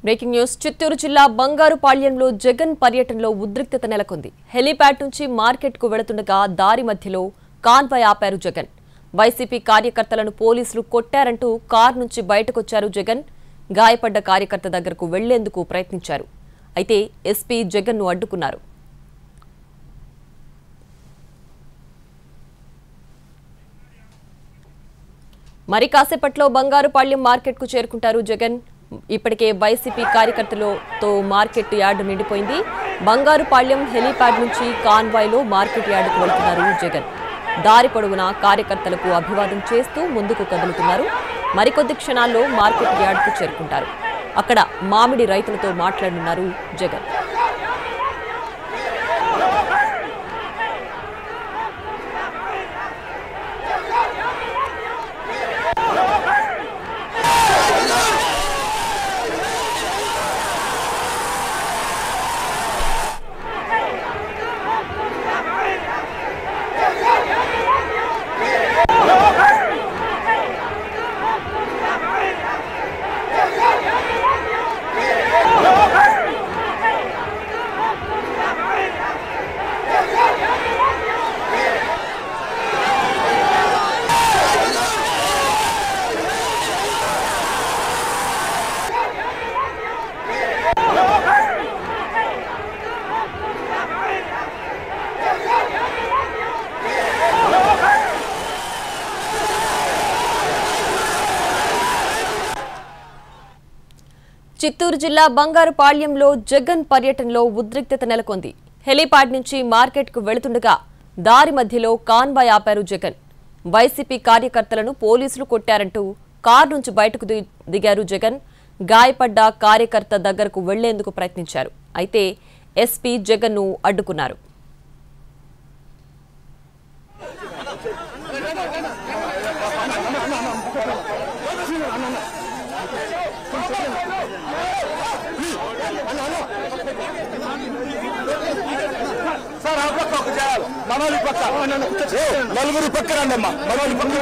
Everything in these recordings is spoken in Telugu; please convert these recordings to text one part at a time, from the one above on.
బ్రేకింగ్ న్యూస్ చిత్తూరు జిల్లా బంగారుపాళ్యంలో జగన్ పర్యటనలో ఉద్రిక్తత నెలకొంది. హెలీప్యాడ్ నుంచి మార్కెట్ కు వెళుతుండగా దారి మధ్యలో కాన్వాయ్ ఆపారు జగన్. వైసీపీ కార్యకర్తలను పోలీసులు కొట్టారంటూ కార్ నుంచి బయటకొచ్చారు జగన్. గాయపడ్డ కార్యకర్త దగ్గరకు వెళ్లేందుకు ప్రయత్నించారు. అయితే ఎస్పీ జగన్ ను అడ్డుకున్నారు. మరి కాసేపట్లో బంగారుపాళ్యం మార్కెట్ కు చేరుకుంటారు జగన్. ఇప్పటికే వైసీపీ కార్యకర్తలతో మార్కెట్ యార్డు నిండిపోయింది. బంగారుపాళ్యం హెలీప్యాడ్ నుంచి కాన్వాయ్లో మార్కెట్ యార్డుకు వెళ్తున్నారు జగన్. దారి పొడవునా కార్యకర్తలకు అభివాదం చేస్తూ ముందుకు కదులుతున్నారు. మరికొద్ది క్షణాల్లో మార్కెట్ యార్డుకు చేరుకుంటారు. అక్కడ మామిడి రైతులతో మాట్లాడనున్నారు జగన్. చిత్తూరు జిల్లా బంగారుపాళ్యంలో జగన్ పర్యటనలో ఉద్రిక్తత నెలకొంది. హెలీప్యాడ్ నుంచి మార్కెట్ కు వెళుతుండగా దారి మధ్యలో కాన్వాయ్ ఆపారు జగన్. వైసీపీ కార్యకర్తలను పోలీసులు కొట్టారంటూ కారు నుంచి బయటకు దిగారు జగన్. గాయపడ్డ కార్యకర్త దగ్గరకు వెళ్లేందుకు ప్రయత్నించారు. అయితే ఎస్పీ జగన్ ను అడ్డుకున్నారు. నలుగురు పక్క రండమ్మా, మనోళ్ళు పక్క.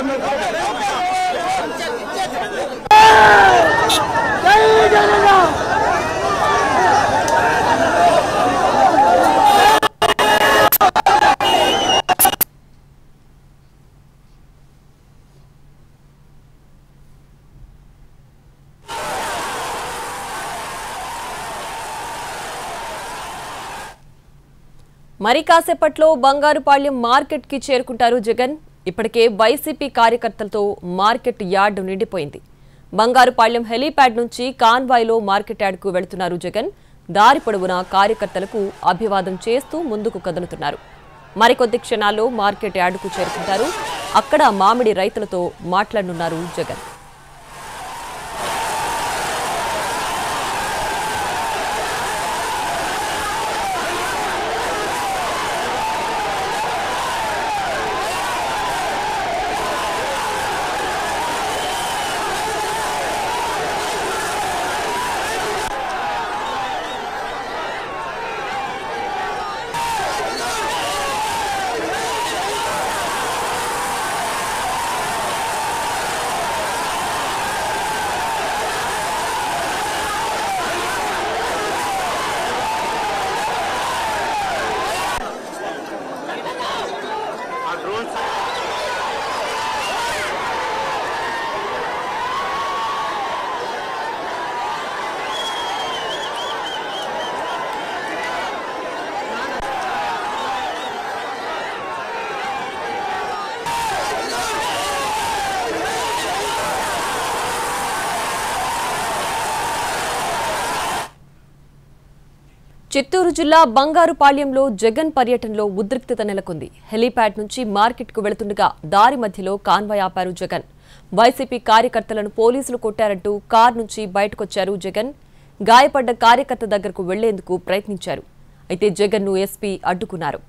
మరి కాసేపట్లో బంగారుపాళ్యం మార్కెట్ కి చేరుకుంటారు జగన్. ఇప్పటికే వైసీపీ కార్యకర్తలతో మార్కెట్ యార్డు నిండిపోయింది. బంగారుపాళ్యం హెలీప్యాడ్ నుంచి కాన్వాయ్లో మార్కెట్ యార్డుకు వెళుతున్నారు జగన్. దారి పొడవునా కార్యకర్తలకు అభివాదం చేస్తూ ముందుకు కదులుతున్నారు. మరికొద్ది క్షణాల్లో మార్కెట్ యార్డుకు చేరుకుంటారు. అక్కడ మామిడి రైతులతో మాట్లాడనున్నారు జగన్. చిత్తూరు జిల్లా బంగారుపాళ్యంలో జగన్ పర్యటనలో ఉద్రిక్తత నెలకొంది. హెలీప్యాడ్ నుంచి మార్కెట్ కు వెళుతుండగా దారి మధ్యలో కాన్వాయ్ ఆపారు జగన్. వైసీపీ కార్యకర్తలను పోలీసులు కొట్టారంటూ కారు నుంచి బయటకొచ్చారు జగన్. గాయపడ్డ కార్యకర్త దగ్గరకు వెళ్లేందుకు ప్రయత్నించారు. అయితే జగన్ ను ఎస్పీ అడ్డుకున్నారు.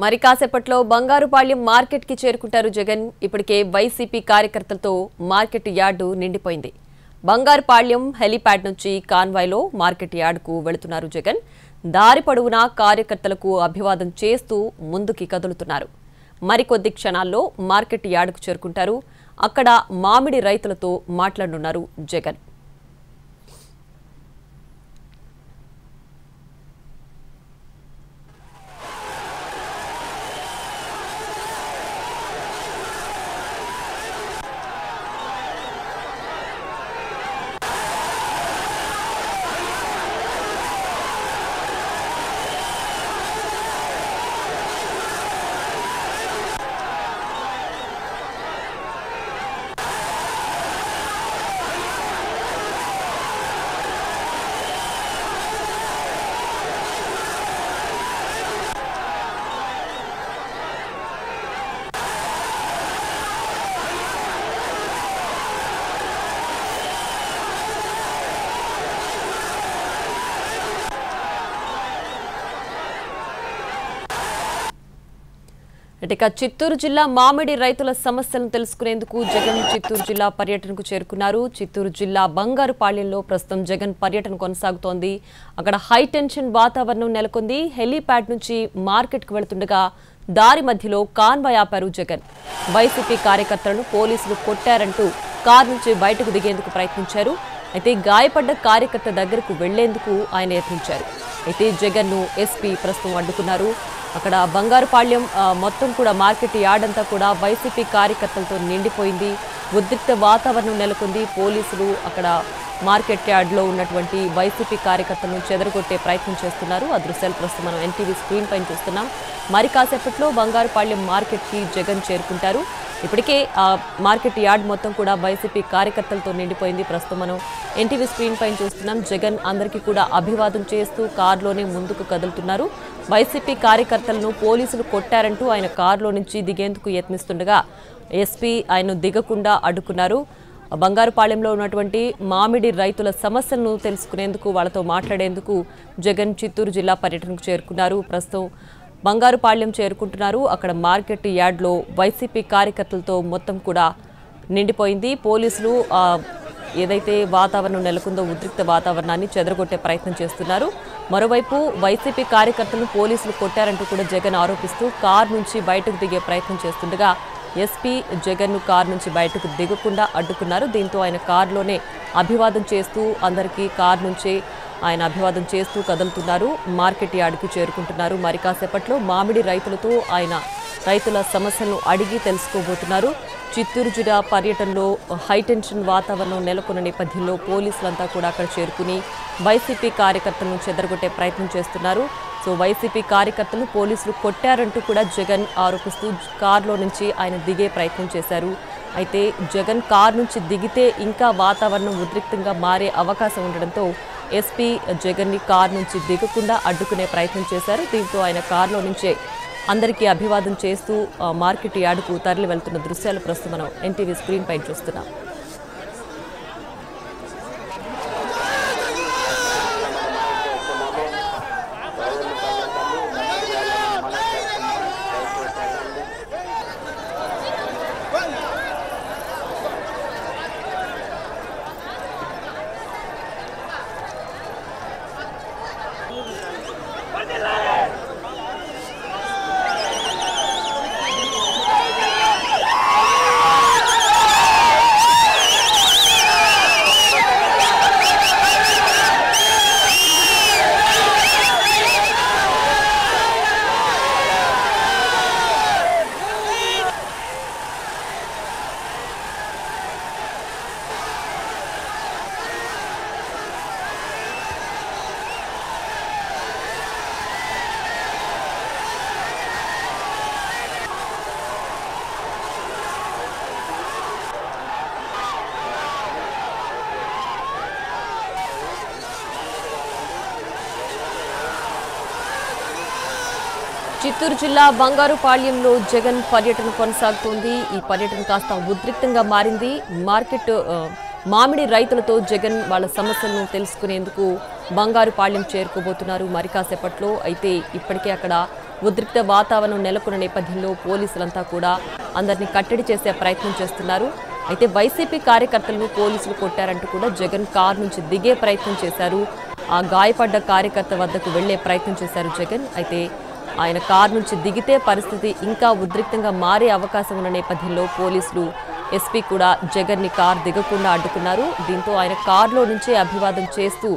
మరి కాసేపట్లో బంగారుపాళ్యం మార్కెట్ కి చేరుకుంటారు జగన్. ఇప్పటికే వైసీపీ కార్యకర్తలతో మార్కెట్ యార్డు నిండిపోయింది. బంగారుపాళ్యం హెలీప్యాడ్ నుంచి కాన్వాయ్లో మార్కెట్ యార్డుకు వెళుతున్నారు జగన్. దారి పొడవునా కార్యకర్తలకు అభివాదం చేస్తూ ముందుకి కదులుతున్నారు. మరికొద్ది క్షణాల్లో మార్కెట్ యార్డుకు చేరుకుంటారు. అక్కడ మామిడి రైతులతో మాట్లాడనున్నారు జగన్. ఇక చిత్తూరు జిల్లా మామిడి రైతుల సమస్యలను తెలుసుకునేందుకు జగన్ చిత్తూరు జిల్లా పర్యటనకు చేరుకున్నారు. చిత్తూరు జిల్లా బంగారుపాళ్యంలో ప్రస్తుతం జగన్ పర్యటన కొనసాగుతోంది. అక్కడ హైటెన్షన్ వాతావరణం నెలకొంది. హెలీప్యాడ్ నుంచి మార్కెట్కు వెళుతుండగా దారి మధ్యలో కాన్వాయ్ ఆపారు జగన్. వైసీపీ కార్యకర్తలను పోలీసులు కొట్టారంటూ కారు నుంచి బయటకు దిగేందుకు ప్రయత్నించారు. అయితే గాయపడ్డ కార్యకర్త దగ్గరకు వెళ్లేందుకు ఆయన యత్నించారు. అయితే జగన్ను ఎస్పీ ప్రస్తుతం అడ్డుకున్నారు. అక్కడ బంగారుపాళ్యం మొత్తం కూడా మార్కెట్ యార్డ్ అంతా కూడా వైసీపీ కార్యకర్తలతో నిండిపోయింది. ఉద్రిక్త వాతావరణం నెలకొంది. పోలీసులు అక్కడ మార్కెట్ యార్డ్లో ఉన్నటువంటి వైసీపీ కార్యకర్తలను చెదరగొట్టే ప్రయత్నం చేస్తున్నారు. ఆ దృశ్యాలు ప్రస్తుతం మనం ఎన్టీవీ స్క్రీన్ పైన చూస్తున్నాం. మరి కాసేపట్లో బంగారుపాళ్యం మార్కెట్కి జగన్ చేరుకుంటారు. ఇప్పటికే ఆ మార్కెట్ యార్డ్ మొత్తం కూడా వైసీపీ కార్యకర్తలతో నిండిపోయింది. ప్రస్తుతం మనం ఎన్టీవీ స్క్రీన్ పైన చూస్తున్నాం. జగన్ అందరికీ కూడా అభివాదం చేస్తూ కారులోనే ముందుకు కదులుతున్నారు. వైసీపీ కార్యకర్తలను పోలీసులు కొట్టారంటూ ఆయన కారులో నుంచి దిగేందుకు యత్నిస్తుండగా ఎస్పీ ఆయన దిగకుండా అడ్డుకున్నారు. బంగారుపాళ్యంలో ఉన్నటువంటి మామిడి రైతుల సమస్యలను తెలుసుకునేందుకు వాళ్ళతో మాట్లాడేందుకు జగన్ చిత్తూరు జిల్లా పర్యటనకు చేరుకున్నారు. ప్రస్తుతం బంగారుపాళ్యం చేరుకుంటున్నారు. అక్కడ మార్కెట్ యార్డ్లో వైసీపీ కార్యకర్తలతో మొత్తం కూడా నిండిపోయింది. పోలీసులు ఏదైతే వాతావరణం నెలకొందో ఉద్రిక్త వాతావరణాన్ని చెదరగొట్టే ప్రయత్నం చేస్తున్నారు. మరోవైపు వైసీపీ కార్యకర్తలను పోలీసులు కొట్టారంటూ కూడా జగన్ ఆరోపిస్తూ కారు నుంచి బయటకు దిగే ప్రయత్నం చేస్తుండగా ఎస్పీ జగన్ను కారు నుంచి బయటకు దిగకుండా అడ్డుకున్నారు. దీంతో ఆయన కారులోనే అభివాదం చేస్తూ అందరికీ కారు నుంచి ఆయన అభివాదం చేస్తూ కదులుతున్నారు. మార్కెట్ యార్డుకు చేరుకుంటున్నారు. మరి కాసేపట్లో మామిడి రైతులతో ఆయన రైతుల సమస్యలను అడిగి తెలుసుకోబోతున్నారు. చిత్తూరు జిల్లా పర్యటనలో హైటెన్షన్ వాతావరణం నెలకొన్న నేపథ్యంలో పోలీసులంతా కూడా అక్కడ చేరుకుని వైసీపీ కార్యకర్తలను చెదరగొట్టే ప్రయత్నం చేస్తున్నారు. సో వైసీపీ కార్యకర్తలు పోలీసులు కొట్టారంటూ కూడా జగన్ ఆరోపిస్తూ కారులో నుంచి ఆయన దిగే ప్రయత్నం చేశారు. అయితే జగన్ కారు నుంచి దిగితే ఇంకా వాతావరణం ఉద్రిక్తంగా మారే అవకాశం ఉండడంతో ఎస్పీ జగన్ని కారు నుంచి దిగకుండా అడ్డుకునే ప్రయత్నం చేశారు. దీంతో ఆయన కారులో నుంచే అందరికీ అభివాదం చేస్తూ మార్కెట్ యార్డుకు తరలి వెళ్తున్న దృశ్యాలు ప్రస్తుతం మనం ఎన్టీవీ స్క్రీన్ పైన చూస్తున్నాం. చిత్తూరు జిల్లా బంగారుపాళ్యంలో జగన్ పర్యటన కొనసాగుతోంది. ఈ పర్యటన కాస్త ఉద్రిక్తంగా మారింది. మామిడి రైతులతో జగన్ వాళ్ళ సమస్యలను తెలుసుకునేందుకు బంగారుపాళ్యం చేరుకోబోతున్నారు మరి కాసేపట్లో. అయితే ఇప్పటికే అక్కడ ఉద్రిక్త వాతావరణం నెలకొన్న నేపథ్యంలో పోలీసులంతా కూడా అందరినీ కట్టడి చేసే ప్రయత్నం చేస్తున్నారు. అయితే వైసీపీ కార్యకర్తలను పోలీసులు కొట్టారంటూ కూడా జగన్ కారు నుంచి దిగే ప్రయత్నం చేశారు. ఆ గాయపడ్డ కార్యకర్త వద్దకు వెళ్లే ప్రయత్నం చేశారు జగన్. అయితే ఆయన కారు నుంచి దిగితే పరిస్థితి ఇంకా ఉద్రిక్తంగా మారే అవకాశం ఉన్న నేపథ్యంలో పోలీసులు ఎస్పీ కూడా జగన్ ని కారు దిగకుండా అడ్డుకున్నారు. దీంతో ఆయన కారులో నుంచే అభివాదం చేస్తూ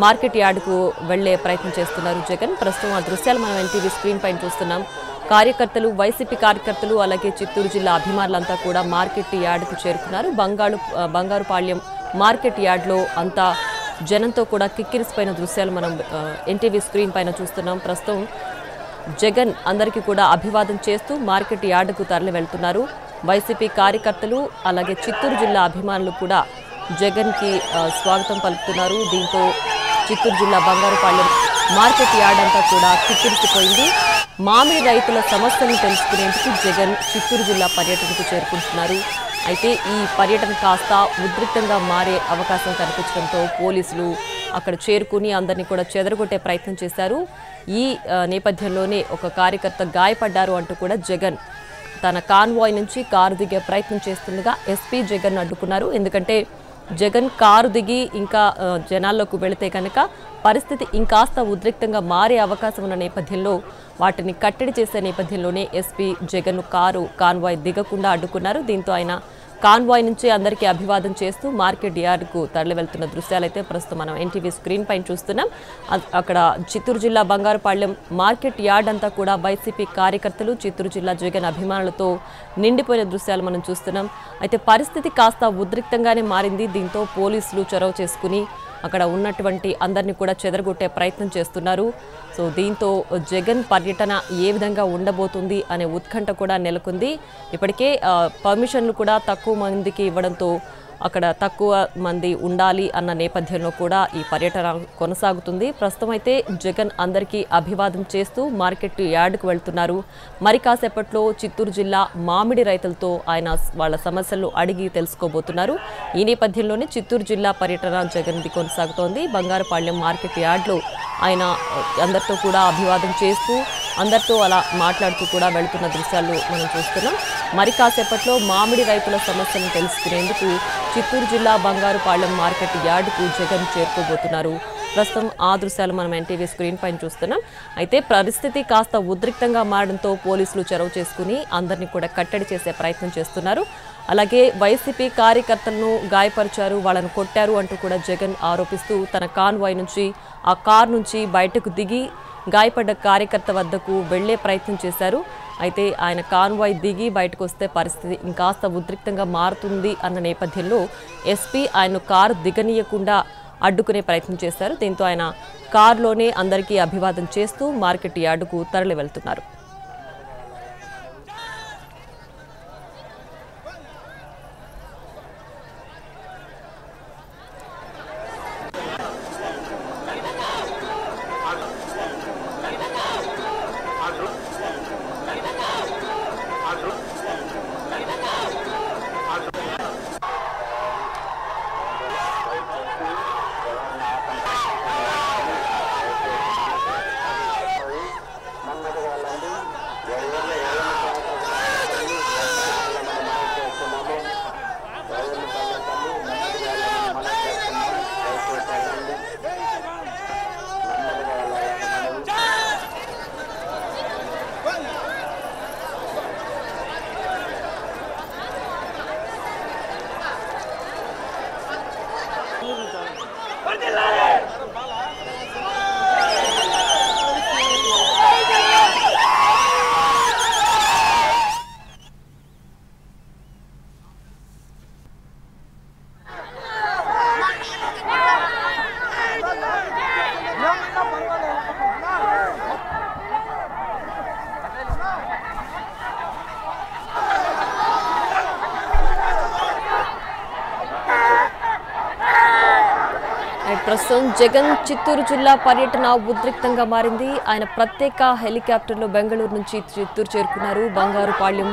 మార్కెట్ యార్డుకు వెళ్లే ప్రయత్నం చేస్తున్నారు జగన్. ప్రస్తుతం ఆ దృశ్యాలు మనం ఎన్టీవీ స్క్రీన్ పైన చూస్తున్నాం. కార్యకర్తలు, వైసీపీ కార్యకర్తలు, అలాగే చిత్తూరు జిల్లా అభిమానులంతా కూడా మార్కెట్ యార్డుకు చేరుకున్నారు. బంగారుపాళ్యం మార్కెట్ యార్డ్లో అంతా జనంతో కూడా కిక్కిరిసిపోయిన దృశ్యాలు మనం ఎన్టీవీ స్క్రీన్ పైన చూస్తున్నాం. ప్రస్తుతం జగన్ అందరికీ కూడా అభివాదం చేస్తూ మార్కెట్ యార్డుకు తరలి వెళ్తున్నారు. వైసీపీ కార్యకర్తలు అలాగే చిత్తూరు జిల్లా అభిమానులు కూడా జగన్కి స్వాగతం పలుకుతున్నారు. దీంతో చిత్తూరు జిల్లా బంగారుపాళ్యం మార్కెట్ యార్డ్ అంతా కూడా కిక్కిరిసిపోయింది. మామిడి రైతుల సమస్యలను తెలుసుకునేందుకు జగన్ చిత్తూరు జిల్లా పర్యటనకు చేరుకుంటున్నారు. అయితే ఈ పర్యటన కాస్త ఉద్రిక్తంగా మారే అవకాశం కనిపించడంతో పోలీసులు అక్కడ చేరుకుని అందరినీ కూడా చెదరగొట్టే ప్రయత్నం చేశారు. ఈ నేపథ్యంలోనే ఒక కార్యకర్త గాయపడ్డారు అంటూ కూడా జగన్ తన కాన్వాయ్ నుంచి కారు దిగే ప్రయత్నం చేస్తుండగా ఎస్పీ జగన్ అడ్డుకున్నారు. ఎందుకంటే జగన్ కారు దిగి ఇంకా జనాల్లోకి వెళితే కనుక పరిస్థితి ఇంకాస్త ఉద్రిక్తంగా మారే అవకాశం ఉన్న నేపథ్యంలో వాటిని కట్టడి చేసే నేపథ్యంలోనే ఎస్పీ జగన్ కాన్వాయ్ దిగకుండా అడ్డుకున్నారు. దీంతో ఆయన కాన్వాయ్ నుంచి అందరికీ అభివాదం చేస్తూ మార్కెట్ యార్డ్కు తరలి వెళ్తున్న దృశ్యాలైతే ప్రస్తుతం మనం ఎన్టీవీ స్క్రీన్ పైన చూస్తున్నాం. అక్కడ చిత్తూరు జిల్లా బంగారుపాళ్యం మార్కెట్ యార్డ్ అంతా కూడా వైసీపీ కార్యకర్తలు, చిత్తూరు జిల్లా జగన్ అభిమానులతో నిండిపోయిన దృశ్యాలు మనం చూస్తున్నాం. అయితే పరిస్థితి కాస్త ఉద్రిక్తంగానే మారింది. దీంతో పోలీసులు చొరవ చేసుకుని అక్కడ ఉన్నటువంటి అందరినీ కూడా చెదరగొట్టే ప్రయత్నం చేస్తున్నారు. సో దీంతో జగన్ పర్యటన ఏ విధంగా ఉండబోతుంది అనే ఉత్కంఠ కూడా నెలకొంది. ఇప్పటికే పర్మిషన్లు కూడా తక్కువ మందికి ఇవ్వడంతో అక్కడ తక్కువ మంది ఉండాలి అన్న నేపథ్యంలో కూడా ఈ పర్యటన కొనసాగుతుంది. ప్రస్తుతం అయితే జగన్ అందరికీ అభివాదం చేస్తూ మార్కెట్ యార్డుకు వెళ్తున్నారు. మరి కాసేపట్లో చిత్తూరు జిల్లా మామిడి రైతులతో ఆయన వాళ్ళ సమస్యలు అడిగి తెలుసుకోబోతున్నారు. ఈ నేపథ్యంలోనే చిత్తూరు జిల్లా పర్యటన జగన్ది కొనసాగుతోంది. బంగారుపాళ్యం మార్కెట్ యార్డ్లో ఆయన అందరితో కూడా అభివాదం చేస్తూ అందరితో అలా మాట్లాడుతూ కూడా వెళుతున్న దృశ్యాలు మనం చూస్తున్నాం. మరి కాసేపట్లో మామిడి రైతుల సమస్యలను తెలుసుకునేందుకు చిత్తూరు జిల్లా బంగారుపాళ్యం మార్కెట్ యార్డుకు జగన్ చేరుకోబోతున్నారు. ప్రస్తుతం ఆ దృశ్యాలు మనం ఎన్టీవీ స్క్రీన్ పైన చూస్తున్నాం. అయితే పరిస్థితి కాస్త ఉద్రిక్తంగా మారడంతో పోలీసులు చొరవ చేసుకుని అందరినీ కూడా కట్టడి చేసే ప్రయత్నం చేస్తున్నారు. అలాగే వైసీపీ కార్యకర్తలను గాయపరిచారు, వాళ్ళను కొట్టారు అంటూ కూడా జగన్ ఆరోపిస్తూ తన కాన్వాయ్ నుంచి ఆ కారు నుంచి బయటకు దిగి గాయపడ్డ కార్యకర్త వద్దకు వెళ్లే ప్రయత్నం చేశారు. అయితే ఆయన కాన్వాయ్ దిగి బయటకు వస్తే పరిస్థితి ఇంకాస్త ఉద్రిక్తంగా మారుతుంది అన్న నేపథ్యంలో ఎస్పీ ఆయన కారు దిగనీయకుండా అడ్డుకునే ప్రయత్నం చేశారు. దీంతో ఆయన కారులోనే అందరికీ అభివాదం చేస్తూ మార్కెట్ యార్డుకు తరలి వెళ్తున్నారు. ప్రస్తుతం జగన్ చిత్తూరు జిల్లా పర్యటన ఉద్రిక్తంగా మారింది. ఆయన ప్రత్యేక హెలికాప్టర్లో బెంగళూరు నుంచి చిత్తూరు చేరుకున్నారు. బంగారుపాళ్యం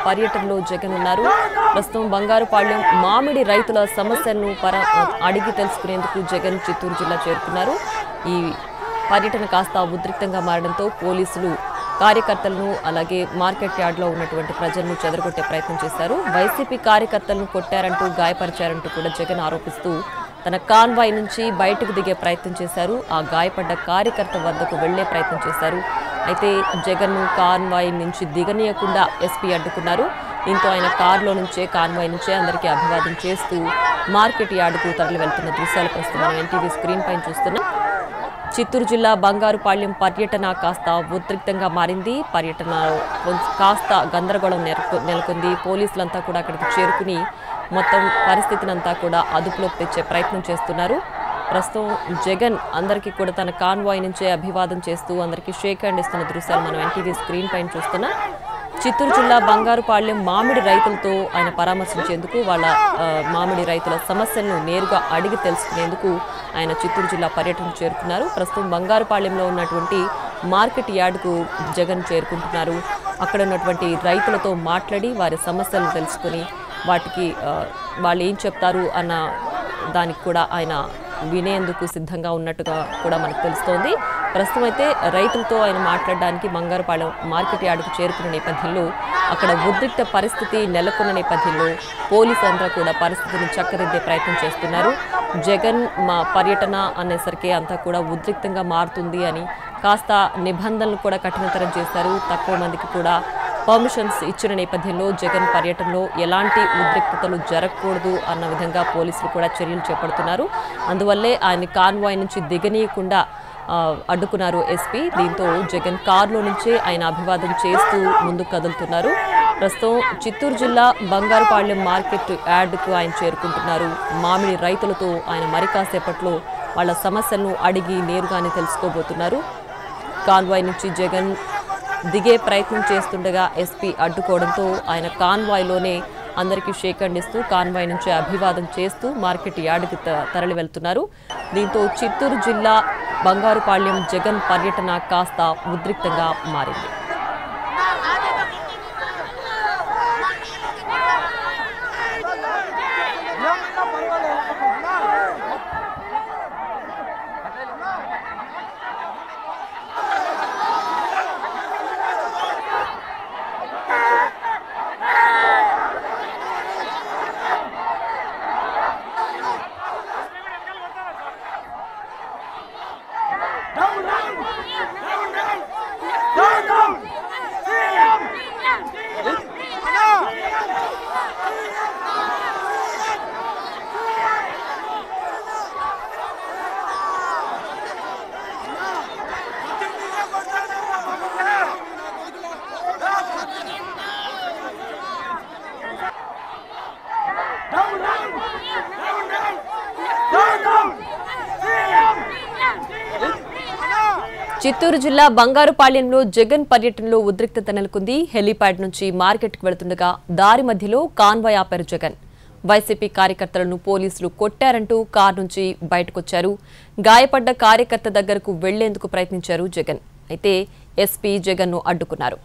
పర్యటనలో జగన్ ఉన్నారు. ప్రస్తుతం బంగారుపాళ్యం మామిడి రైతుల సమస్యలను అడిగి తెలుసుకునేందుకు జగన్ చిత్తూరు జిల్లా చేరుకున్నారు. ఈ పర్యటన కాస్త ఉద్రిక్తంగా మారడంతో పోలీసులు కార్యకర్తలను అలాగే మార్కెట్ యార్డ్లో ఉన్నటువంటి ప్రజలను చెదరగొట్టే ప్రయత్నం చేశారు. వైసీపీ కార్యకర్తలను కొట్టారంటూ గాయపరిచారంటూ కూడా జగన్ ఆరోపిస్తూ తన కాన్వాయ్ నుంచి బయటకు దిగే ప్రయత్నం చేశారు. ఆ గాయపడ్డ కార్యకర్త వద్దకు వెళ్లే ప్రయత్నం చేశారు. అయితే జగన్ కాన్వాయ్ నుంచి దిగనీయకుండా ఎస్పీ అడ్డుకున్నారు. దీంతో ఆయన కారులో నుంచే కాన్వాయ్ నుంచే అందరికీ అభివాదం చేస్తూ మార్కెట్ యార్డుకు తరలి వెళ్తున్న దృశ్యాలు ప్రస్తుతం మనం ఎన్టీవీ స్క్రీన్ పైన చూస్తున్నాం. చిత్తూరు జిల్లా బంగారుపాళ్యం పర్యటన కాస్త ఉద్రిక్తంగా మారింది. పర్యటన కాస్త గందరగోళం నెలకొంది. పోలీసులంతా కూడా అక్కడికి చేరుకుని మొత్తం పరిస్థితినంతా కూడా అదుపులోకి తెచ్చే ప్రయత్నం చేస్తున్నారు. ప్రస్తుతం జగన్ అందరికీ కూడా తన కాన్వాయ్ నుంచే అభివాదం చేస్తూ అందరికీ షేక్ హ్యాండ్ ఇస్తున్న దృశ్యాలు మనం ఎన్టీవీ స్క్రీన్ పైన చూస్తున్నాం. చిత్తూరు జిల్లా బంగారుపాళ్యం మామిడి రైతులతో ఆయన పరామర్శించేందుకు వాళ్ళ మామిడి రైతుల సమస్యలను నేరుగా అడిగి తెలుసుకునేందుకు ఆయన చిత్తూరు జిల్లా పర్యటన చేరుకున్నారు. ప్రస్తుతం బంగారుపాళ్యంలో ఉన్నటువంటి మార్కెట్ యార్డుకు జగన్ చేరుకుంటున్నారు. అక్కడ ఉన్నటువంటి రైతులతో మాట్లాడి వారి సమస్యలను తెలుసుకుని వాటికి వాళ్ళు ఏం చెప్తారు అన్న దానికి కూడా ఆయన వినేందుకు సిద్ధంగా ఉన్నట్టుగా కూడా మనకు తెలుస్తోంది. ప్రస్తుతం అయితే రైతులతో ఆయన మాట్లాడడానికి బంగారుపాళ్యం మార్కెట్ యార్డుకు చేరుకున్న నేపథ్యంలో అక్కడ ఉద్రిక్త పరిస్థితి నెలకొన్న నేపథ్యంలో పోలీసులంతా కూడా పరిస్థితిని చక్కదిద్దే ప్రయత్నం చేస్తున్నారు. జగన్ మా పర్యటన అనేసరికి అంతా కూడా ఉద్రిక్తంగా మారుతుంది అని కాస్త నిబంధనలు కూడా కఠినతరం చేశారు. తక్కువ మందికి కూడా పర్మిషన్స్ ఇచ్చిన నేపథ్యంలో జగన్ పర్యటనలో ఎలాంటి ఉద్రిక్తతలు జరగకూడదు అన్న విధంగా పోలీసులు కూడా చర్యలు చేపడుతున్నారు. అందువల్లే ఆయన కాన్వాయ్ నుంచి దిగనీయకుండా అడ్డుకున్నారు ఎస్పీ. దీంతో జగన్ కారులో నుంచే ఆయన అభివాదం చేస్తూ ముందుకు కదులుతున్నారు. ప్రస్తుతం చిత్తూరు జిల్లా బంగారుపాళ్యం మార్కెట్ యార్డుకు ఆయన చేరుకుంటున్నారు. మామిడి రైతులతో ఆయన మరి కాసేపట్లో వాళ్ళ సమస్యలను అడిగి నేరుగానే తెలుసుకోబోతున్నారు. కాన్వాయ్ నుంచి జగన్ దిగే ప్రయత్నం చేస్తుండగా ఎస్పీ అడ్డుకోవడంతో ఆయన కాన్వాయ్లోనే అందరికీ షేక్ హ్యాండ్ ఇస్తూ కాన్వాయ్ నుంచి అభివాదం చేస్తూ మార్కెట్ యార్డుకి తరలి వెళ్తున్నారు. దీంతో చిత్తూరు జిల్లా బంగారుపాళ్యం జగన్ పర్యటన కాస్త ఉద్రిక్తంగా మారింది. చిత్తూరు జిల్లా బంగారుపాళ్యంలో జగన్ పర్యటనలో ఉద్రిక్తత నెలకొంది. హెలీప్యాడ్ నుంచి మార్కెట్కు వెళుతుండగా దారి మధ్యలో కాన్వాయ్ ఆపారు జగన్. వైసీపీ కార్యకర్తలను పోలీసులు కొట్టారంటూ కారు నుంచి బయటకొచ్చారు. గాయపడ్డ కార్యకర్త దగ్గరకు వెళ్లేందుకు ప్రయత్నించారు జగన్. అయితే ఎస్పీ జగన్ను అడ్డుకున్నారు.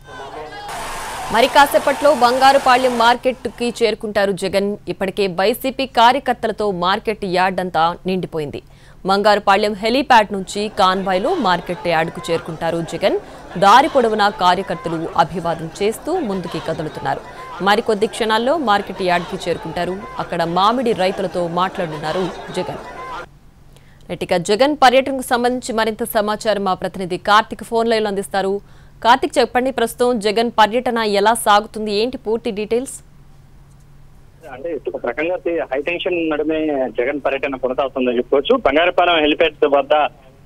మరి కాసేపట్లో బంగారుపాళ్యం మార్కెట్కి చేరుకుంటారు జగన్. ఇప్పటికే వైసీపీ కార్యకర్తలతో మార్కెట్ యార్డ్ అంతా నిండిపోయింది. బంగారుపాళ్యం హెలీప్యాడ్ నుంచి కాన్వాయ్లో మార్కెట్ యార్డుకు చేరుకుంటారు జగన్. దారి పొడవునా కార్యకర్తలు అభివాదం చేస్తూ ముందుకి కదులుతున్నారు. మరికొద్ది క్షణాల్లో మార్కెట్ యార్డ్కి చేరుకుంటారు. అక్కడ మామిడి రైతులతో మాట్లాడుతున్నారు జగన్. ఇక జగన్ పర్యటనకు సంబంధించి మరింత సమాచారం మా ప్రతినిధి కార్తిక్ ఫోన్ లైన్లో అందిస్తారు. కార్తిక్, చెప్పండి, ప్రస్తుతం జగన్ పర్యటన ఎలా సాగుతుంది, ఏంటి పూర్తి డీటెయిల్స్? అంటే ఒక రకంగా హైటెన్షన్ నడుమే జగన్ పర్యటన కొనసాగుతుందని చెప్పుకోవచ్చు. బంగారుపాలెం హెలిప్యాడ్ వద్ద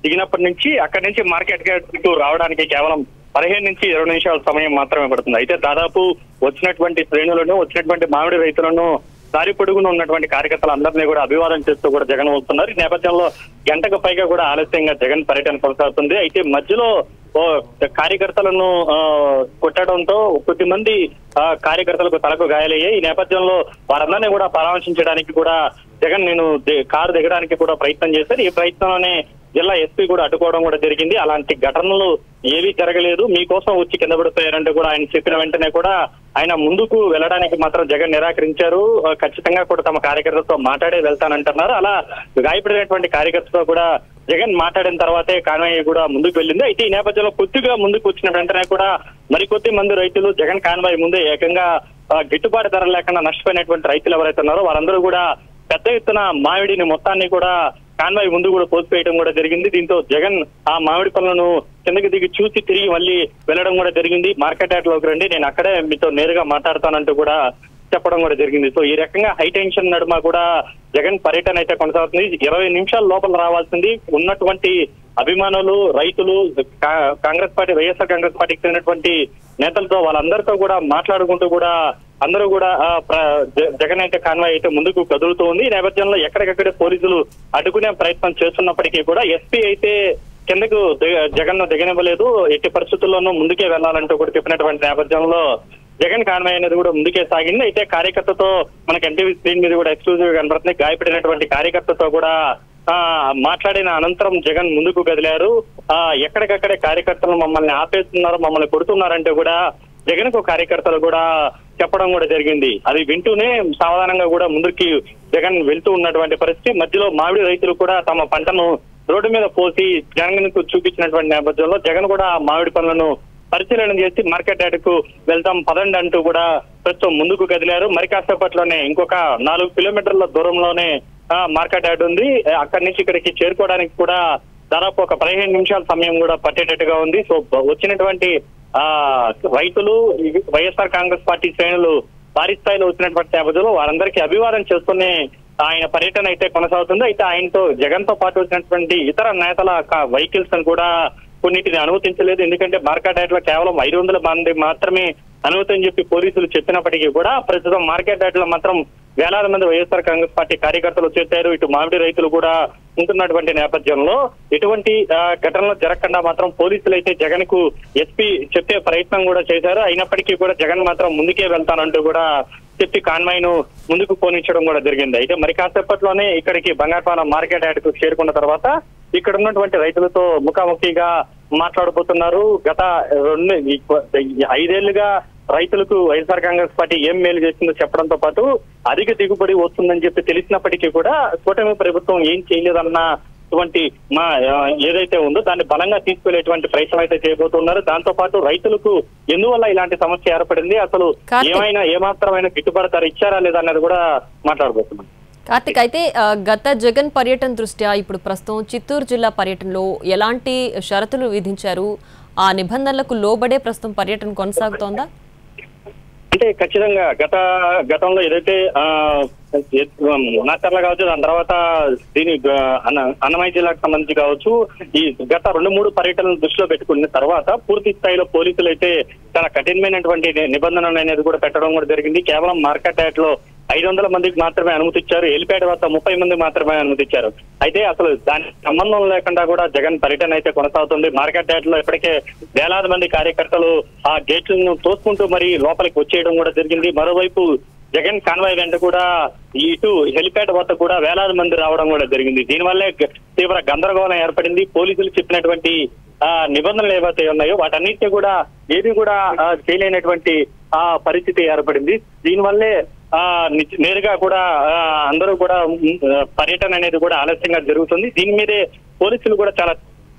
దిగినప్పటి నుంచి అక్కడి నుంచి మార్కెట్ కు రావడానికి కేవలం 15 నుంచి 20 నిమిషాల సమయం మాత్రమే పడుతుంది. అయితే దాదాపు వచ్చినటువంటి శ్రేణులను, వచ్చినటువంటి మామిడి రైతులను, దారి పొడుగున ఉన్నటువంటి కార్యకర్తలందరినీ కూడా అభివాదం చేస్తూ కూడా జగన్ వస్తున్నారు. ఈ నేపథ్యంలో గంటకు పైగా కూడా ఆలస్యంగా జగన్ పర్యటన కొనసాగుతుంది. అయితే మధ్యలో కార్యకర్తలను కొట్టడంతో కొద్దిమంది కార్యకర్తలకు తలకు గాయాలయ్యాయి. ఈ నేపథ్యంలో వారందరినీ కూడా పరామర్శించడానికి కూడా జగన్ కారు దిగడానికి కూడా ప్రయత్నం చేశారు. ఈ ప్రయత్నంలోనే జిల్లా ఎస్పీ కూడా అడ్డుకోవడం కూడా జరిగింది. అలాంటి ఘటనలు ఏవీ జరగలేదు, మీకోసం వచ్చి కింద పడిపోయారంటే కూడా ఆయన చెప్పిన వెంటనే కూడా ఆయన ముందుకు వెళ్ళడానికి మాత్రం జగన్ నిరాకరించారు. ఖచ్చితంగా కూడా తమ కార్యకర్తలతో మాట్లాడే వెళ్తానంటున్నారు. అలా గాయపడినటువంటి కార్యకర్తతో కూడా జగన్ మాట్లాడిన తర్వాతే కాన్వాయ్ కూడా ముందుకు వెళ్ళింది. అయితే ఈ నేపథ్యంలో కొద్దిగా ముందుకు వచ్చిన వెంటనే కూడా మరికొద్ది మంది రైతులు జగన్ కాన్వాయ్ ముందే ఏకంగా గిట్టుబాటు ధర లేకుండా నష్టపోయినటువంటి రైతులు ఎవరైతే ఉన్నారో వారందరూ కూడా పెద్ద ఎత్తున మామిడిని మొత్తాన్ని కూడా కాన్వాయ్ ముందు కూడా పోసివేయడం కూడా జరిగింది. దీంతో జగన్ ఆ మామిడి పనులను కిందకి దిగి చూసి తిరిగి మళ్ళీ వెళ్ళడం కూడా జరిగింది. మార్కెట్ యార్డ్లోకి రండి, నేను అక్కడే మీతో నేరుగా మాట్లాడతానంటూ కూడా చెప్పడం కూడా జరిగింది. సో ఈ రకంగా హై టెన్షన్ నడుమ కూడా జగన్ పర్యటన అయితే కొనసాగుతుంది. 20 నిమిషాల లోపల రావాల్సింది. ఉన్నటువంటి అభిమానులు, రైతులు, కాంగ్రెస్ పార్టీ, వైఎస్ఆర్ కాంగ్రెస్ పార్టీకి చెందినటువంటి నేతలతో వాళ్ళందరితో కూడా మాట్లాడుకుంటూ కూడా అందరూ కూడా జగన్ అయితే కాన్వాయ్ అయితే ముందుకు కదులుతూ ఉంది. ఈ నేపథ్యంలో ఎక్కడికక్కడే పోలీసులు అడ్డుకునే ప్రయత్నం చేస్తున్నప్పటికీ కూడా ఎస్పీ అయితే కిందకు జగన్ ను దిగనివ్వలేదు. ఎట్టి పరిస్థితుల్లోనూ ముందుకే వెళ్లాలంటూ కూడా చెప్పినటువంటి నేపథ్యంలో జగన్ కాన్వాయ్ అనేది కూడా ముందుకే సాగింది. అయితే కార్యకర్తతో మనకి ఎన్టీవీ స్క్రీన్ మీద కూడా ఎక్స్క్లూజివ్ గా కనబడుతుంది. గాయపడినటువంటి కార్యకర్తతో కూడా మాట్లాడిన అనంతరం జగన్ ముందుకు కదిలారు. ఎక్కడికక్కడే కార్యకర్తలు మమ్మల్ని ఆపేస్తున్నారు, మమ్మల్ని కొడుతున్నారంటే కూడా జగన్ కు కార్యకర్తలు కూడా చెప్పడం కూడా జరిగింది. అది వింటూనే సావధానంగా కూడా ముందుకి జగన్ వెళ్తూ ఉన్నటువంటి పరిస్థితి. మధ్యలో మామిడి రైతులు కూడా తమ పంటను రోడ్డు మీద పోసి జగన్ కు చూపించినటువంటి నేపథ్యంలో జగన్ కూడా మామిడి పనులను పరిశీలన చేసి మార్కెట్ యార్డ్కు వెళ్తాం పదండి అంటూ కూడా ప్రస్తుతం ముందుకు కదిలారు. మరి కాసేపట్లోనే ఇంకొక 4 కిలోమీటర్ల దూరంలోనే మార్కెట్ యార్డ్ ఉంది. అక్కడి నుంచి ఇక్కడికి చేరుకోవడానికి కూడా దాదాపు ఒక 15 నిమిషాల సమయం కూడా పట్టేటట్టుగా ఉంది. సో వచ్చినటువంటి రైతులు, వైఎస్ఆర్ కాంగ్రెస్ పార్టీ శ్రేణులు భారీ స్థాయిలో వచ్చినటువంటి నేపథ్యంలో వారందరికీ అభివాదం చేస్తూనే ఆయన పర్యటన అయితే కొనసాగుతుంది. అయితే ఆయనతో జగన్ తో పాటు వచ్చినటువంటి ఇతర నేతల వెహికల్స్ కూడా కొన్నిటిని అనుమతించలేదు. ఎందుకంటే మార్కెట్ యార్డ్ లో కేవలం 500 మంది మాత్రమే అనుమతి అని చెప్పి పోలీసులు చెప్పినప్పటికీ కూడా ప్రస్తుతం మార్కెట్ యార్డ్ లో మాత్రం వేలాది మంది వైఎస్ఆర్ కాంగ్రెస్ పార్టీ కార్యకర్తలు వచ్చేసారు. ఇటు మామిడి రైతులు కూడా ఉంటున్నటువంటి నేపథ్యంలో ఎటువంటి ఘటనలు జరగకుండా మాత్రం పోలీసులు అయితే జగన్ కు ఎస్పీ చెప్పే ప్రయత్నం కూడా చేశారు. అయినప్పటికీ కూడా జగన్ మాత్రం ముందుకే వెళ్తానంటూ కూడా చెప్పి కాన్వాయ్ ను ముందుకు పోనించడం కూడా జరిగింది. అయితే మరి కాసేపట్లోనే ఇక్కడికి బంగారుపాలెం మార్కెట్ యార్డ్ కు చేరుకున్న తర్వాత ఇక్కడ ఉన్నటువంటి రైతులతో ముఖాముఖిగా మాట్లాడబోతున్నారు. గత 5 ఏళ్లుగా రైతులకు వైఎస్ఆర్ కాంగ్రెస్ పార్టీ ఏం మేలు చేసిందో చెప్పడంతో పాటు అధిక దిగుబడి వస్తుందని చెప్పి తెలిసినప్పటికీ కూడా కూటమి ప్రభుత్వం ఏం చేయలేదన్నటువంటి ఏదైతే ఉందో దాన్ని బలంగా తీసుకెళ్లేటువంటి ప్రయత్నం అయితే చేయబోతున్నారు. దాంతో పాటు రైతులకు ఎందువల్ల ఇలాంటి సమస్య ఏర్పడింది, అసలు ఏమాత్రమైన గిట్టుబాటు ధర ఇచ్చారా లేదా అన్నది కూడా మాట్లాడబోతున్నాం. కార్తిక్, అయితే గత జగన్ పర్యటన దృష్ట్యా ఇప్పుడు ప్రస్తుతం చిత్తూరు జిల్లా పర్యటనలో ఎలాంటి షరతులు విధించారు? ఆ నిబంధనలకు లోబడే ప్రస్తుతం పర్యటన కొనసాగుతోందా? అంటే ఖచ్చితంగా గతంలో ఏదైతే నాచర్ల కావచ్చు, దాని తర్వాత దీని అన్నమయ్య జిల్లాకు సంబంధించి కావచ్చు, ఈ గత 2-3 పర్యటనలు దృష్టిలో పెట్టుకున్న తర్వాత పూర్తి స్థాయిలో పోలీసులు అయితే చాలా కఠినమైనటువంటి నిబంధనలు అనేది కూడా పెట్టడం కూడా జరిగింది. కేవలం మార్కెట్ యార్డ్ లో 500 మందికి మాత్రమే అనుమతిచ్చారు. హెలిప్యాడ్ వద్ద 30 మంది మాత్రమే అనుమతిచ్చారు. అయితే అసలు దానికి సంబంధం లేకుండా కూడా జగన్ పర్యటన అయితే కొనసాగుతుంది. మార్కెట్ యార్డ్ లో ఇప్పటికే వేలాది మంది కార్యకర్తలు ఆ గేట్లను తోసుకుంటూ మరి లోపలికి వచ్చేయడం కూడా జరిగింది. మరోవైపు జగన్ కాన్వాయ్ వెంట కూడా ఇటు హెలిప్యాడ్ వద్ద కూడా వేలాది మంది రావడం కూడా జరిగింది. దీనివల్లే తీవ్ర గందరగోళం ఏర్పడింది. పోలీసులు చెప్పినటువంటి నిబంధనలు ఏవైతే ఉన్నాయో వాటన్నిటిని కూడా ఏది కూడా చేయలేనటువంటి పరిస్థితి ఏర్పడింది. దీనివల్లే నేరుగా కూడా అందరూ కూడా పర్యటన అనేది కూడా ఆలస్యంగా జరుగుతుంది. దీని మీదే పోలీసులు కూడా చాలా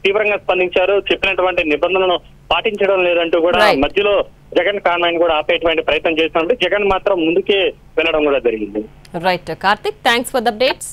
తీవ్రంగా స్పందించారు. చెప్పినటువంటి నిబంధనలను పాటించడం లేదంటూ కూడా మధ్యలో జగన్ కాన్వాయ్ కూడా ఆపేటువంటి ప్రయత్నం చేసినప్పుడు జగన్ మాత్రం ముందుకే వెళ్ళడం కూడా జరిగింది. Right Karthik, thanks for the updates.